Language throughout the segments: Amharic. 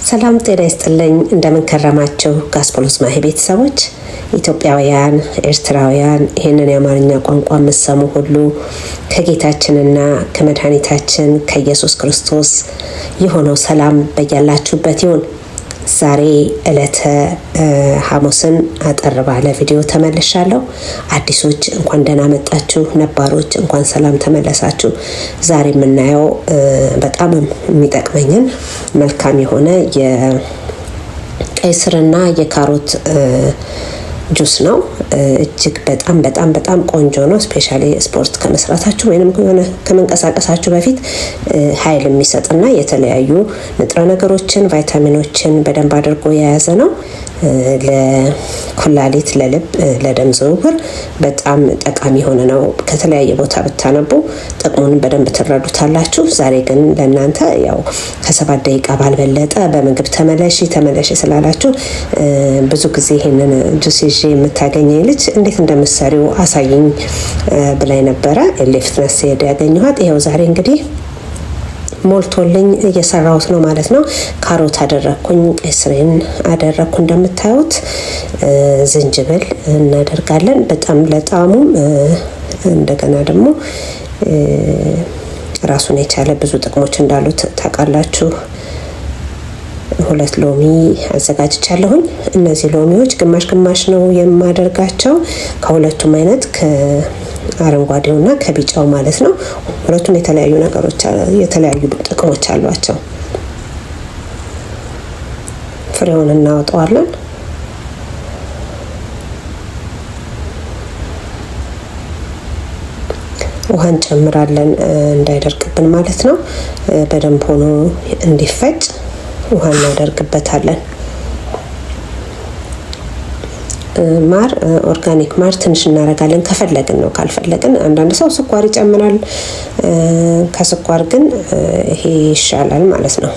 ሰላም ጤና ይስጥልኝ። እንደምን ከረማችሁ ጋስፖሎስ ማሄ ቤተሰቦች፣ ኢትዮጵያውያን፣ ኤርትራውያን ይህንን የአማርኛ ቋንቋ የምትሰሙ ሁሉ ከጌታችንና ከመድኃኒታችን ከኢየሱስ ክርስቶስ የሆነው ሰላም በያላችሁበት ይሁን። ዛሬ ዕለተ ሐሙስን አጠር ባለ ቪዲዮ ተመልሻለሁ። አዲሶች እንኳን ደህና መጣችሁ፣ ነባሮች እንኳን ሰላም ተመለሳችሁ። ዛሬ የምናየው በጣም የሚጠቅመኝን መልካም የሆነ የቀይ ስርና የካሮት ጁስ ነው። እጅግ በጣም ቆንጆ ነው። ስፔሻሊ ስፖርት ከመስራታችሁ ወይንም የሆነ ከመንቀሳቀሳችሁ በፊት ኃይል የሚሰጥና የተለያዩ ንጥረ ነገሮችን ቫይታሚኖችን በደንብ አድርጎ የያዘ ነው። ለኩላሊት፣ ለልብ፣ ለደም ዝውውር በጣም ጠቃሚ የሆነ ነው። ከተለያየ ቦታ ብታነቡ ጥቅሙን በደንብ ትረዱታላችሁ። ዛሬ ግን ለእናንተ ያው ከ7 ደቂቃ ባልበለጠ በምግብ ተመለሺ ስላላችሁ ብዙ ጊዜ ይሄንን ጁስ ይዤ የምታገኘኝ ልጅ እንዴት እንደምትሰሪው አሳይኝ ብላይ ነበረ። ሌፍትነስ ሄደ ያገኘኋት። ይኸው ዛሬ እንግዲህ ሞልቶልኝ እየሰራሁት ነው ማለት ነው። ካሮት አደረኩኝ፣ ቀይ ስሬን አደረኩ። እንደምታዩት ዝንጅብል እናደርጋለን። በጣም ለጣዕሙም እንደገና ደግሞ ራሱን የቻለ ብዙ ጥቅሞች እንዳሉት ታውቃላችሁ። 2 ሎሚ አዘጋጅቻለሁኝ። እነዚህ ሎሚዎች ግማሽ ነው የማደርጋቸው ከሁለቱም አይነት ከአረንጓዴውና ከቢጫው ማለት ነው። ሁለቱም የተለያዩ ጥቅሞች አሏቸው። ፍሬውን እናወጣዋለን። ውሃ እንጨምራለን እንዳይደርቅብን ማለት ነው። በደንብ ሆኖ እንዲፈጭ ውሃ እናደርግበታለን። ማር፣ ኦርጋኒክ ማር ትንሽ እናደርጋለን ከፈለግን ነው። ካልፈለግን አንዳንድ ሰው ስኳር ይጨምራል። ከስኳር ግን ይሄ ይሻላል ማለት ነው።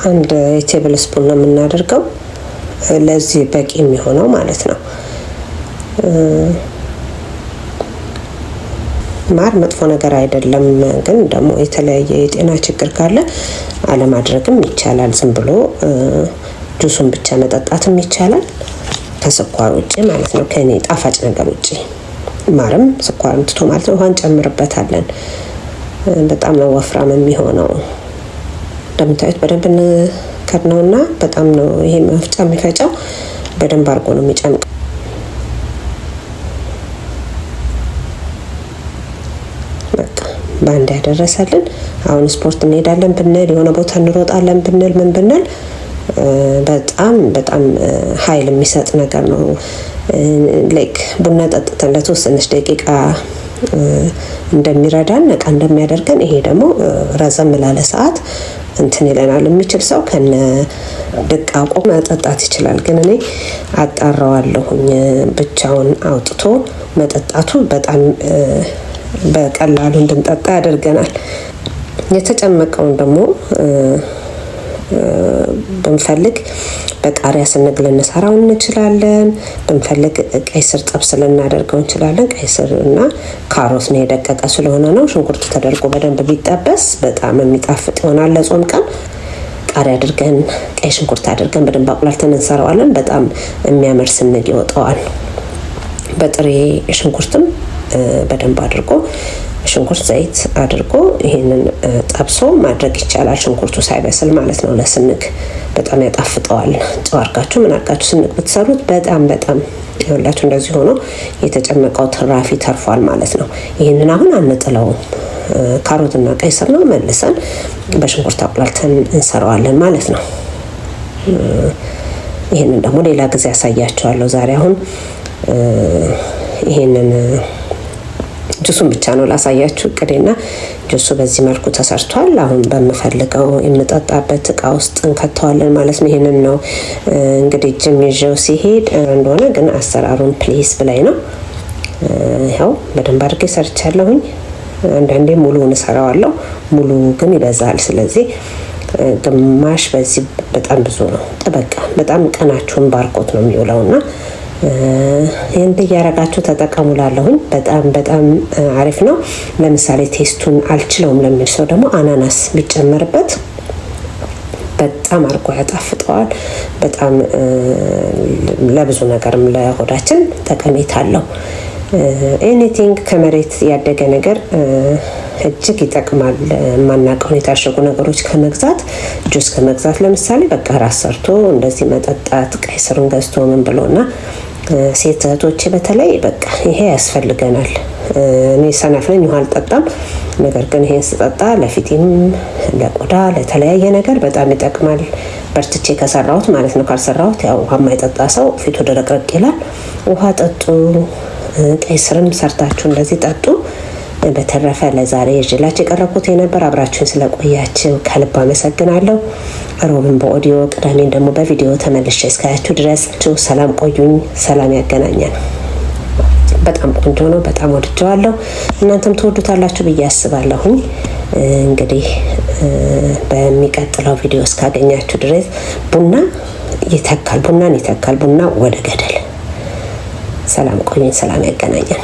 1 ቴብል ስፑን ነው የምናደርገው፣ ለዚህ በቂ የሚሆነው ማለት ነው። ማር መጥፎ ነገር አይደለም፣ ግን ደግሞ የተለያየ የጤና ችግር ካለ አለማድረግም ይቻላል። ዝም ብሎ ጁሱን ብቻ መጠጣትም ይቻላል፣ ከስኳር ውጪ ማለት ነው። ከኔ ጣፋጭ ነገር ውጪ ማርም ስኳርም ትቶ ማለት ነው። ውሃ እንጨምርበታለን። በጣም ነው ወፍራም የሚሆነው። እንደምታዩት በደንብ እንከድነውና በጣም ነው ይሄ መፍጫ የሚፈጨው። በደንብ አድርጎ ነው የሚጨምቀው። ባንድ ያደረሰልን። አሁን ስፖርት እንሄዳለን ብንል፣ የሆነ ቦታ እንሮጣለን ብንል፣ ምን ብንል በጣም ኃይል የሚሰጥ ነገር ነው። ላይክ ቡና ጠጥተን ለተወሰነች ደቂቃ እንደሚረዳን ነቃ እንደሚያደርገን፣ ይሄ ደግሞ ረዘም ላለ ሰዓት እንትን ይለናል። የሚችል ሰው ከነ ደቃቆ መጠጣት ይችላል። ግን እኔ አጣራዋለሁኝ ብቻውን አውጥቶ መጠጣቱ በጣም በቀላሉ እንድንጠጣ ያደርገናል። የተጨመቀውን ደግሞ ብንፈልግ በቃሪያ ስንግ ልንሰራው እንችላለን። ብንፈልግ ቀይ ስር ጥብስ ልናደርገው እንችላለን። ቀይ ስር እና ካሮት ነው የደቀቀ ስለሆነ ነው። ሽንኩርት ተደርጎ በደንብ ቢጠበስ በጣም የሚጣፍጥ ይሆናል። ለጾም ቀን ቃሪያ አድርገን ቀይ ሽንኩርት አድርገን በደንብ አቁላልተን እንሰራዋለን። በጣም የሚያምር ስንግ ይወጣዋል። በጥሬ ሽንኩርትም በደንብ አድርጎ ሽንኩርት ዘይት አድርጎ ይሄንን ጠብሶ ማድረግ ይቻላል። ሽንኩርቱ ሳይበስል ማለት ነው። ለስንግ በጣም ያጣፍጠዋል። ጨው አድርጋችሁ ምን አድርጋችሁ ስንግ ብትሰሩት በጣም ይኸውላችሁ እንደዚህ ሆኖ የተጨመቀው ትራፊ ተርፏል ማለት ነው። ይሄንን አሁን አንጥለውም። ካሮትና ቀይ ስር ነው፣ መልሰን በሽንኩርት አቁላልተን እንሰራዋለን ማለት ነው። ይሄንን ደግሞ ሌላ ጊዜ ያሳያችኋለሁ። ዛሬ አሁን ይሄንን ጁሱን ብቻ ነው ላሳያችሁ እቅዴና ጁሱ በዚህ መልኩ ተሰርቷል። አሁን በምፈልገው የምጠጣበት እቃ ውስጥ እንከተዋለን ማለት ነው። ይሄንን ነው እንግዲህ ጅም ይዤው ሲሄድ እንደሆነ ግን አሰራሩን ፕሊስ ብላይ ነው። ይኸው በደንብ አድርጌ ሰርቻለሁኝ። አንዳንዴ ሙሉውን እሰራዋለሁ፣ ሙሉ ግን ይበዛል። ስለዚህ ግማሽ በዚህ በጣም ብዙ ነው። በጣም ቀናችሁን ባርኮት ነው የሚውለውና ይሄን እያረጋችሁ ተጠቀሙላለሁኝ። በጣም አሪፍ ነው። ለምሳሌ ቴስቱን አልችለውም ለሚል ሰው ደግሞ አናናስ ቢጨመርበት በጣም አርጎ ያጣፍጠዋል። በጣም ለብዙ ነገርም ለሆዳችን ጠቀሜታ አለው። ኤኒቲንግ ከመሬት ያደገ ነገር እጅግ ይጠቅማል። የማናውቀውን የታሸጉ ነገሮች ከመግዛት ጁስ ከመግዛት ለምሳሌ በቃ ራስ ሰርቶ እንደዚህ መጠጣት፣ ቀይ ስሩን ገዝቶ ምን ብሎና ሴት እህቶቼ በተለይ በቃ ይሄ ያስፈልገናል። እኔ ሰነፍ ነኝ፣ ውሃ አልጠጣም። ነገር ግን ይሄን ስጠጣ ለፊቴም ለቆዳ ለተለያየ ነገር በጣም ይጠቅማል። በርትቼ ከሰራሁት ማለት ነው። ካልሰራሁት ያው ውሃ የማይጠጣ ሰው ፊቱ ደረቅረቅ ይላል። ውሃ ጠጡ። ቀይ ስርም ሰርታችሁ እንደዚህ ጠጡ። በተረፈ ለዛሬ ይዤላችሁ የቀረብኩት የነበር። አብራችሁን ስለቆያችሁ ከልብ አመሰግናለሁ። ሮብን በኦዲዮ ቅዳሜን ደግሞ በቪዲዮ ተመልሼ እስካያችሁ ድረስ ሰላም ቆዩኝ። ሰላም ያገናኘን። በጣም ቆንጆ ነው። በጣም ወድጀዋለሁ። እናንተም ትወዱታላችሁ ብዬ አስባለሁኝ። እንግዲህ በሚቀጥለው ቪዲዮ እስካገኛችሁ ድረስ ቡናን ይተካል። ቡና ወደ ገደል። ሰላም ቆዩኝ። ሰላም ያገናኘን።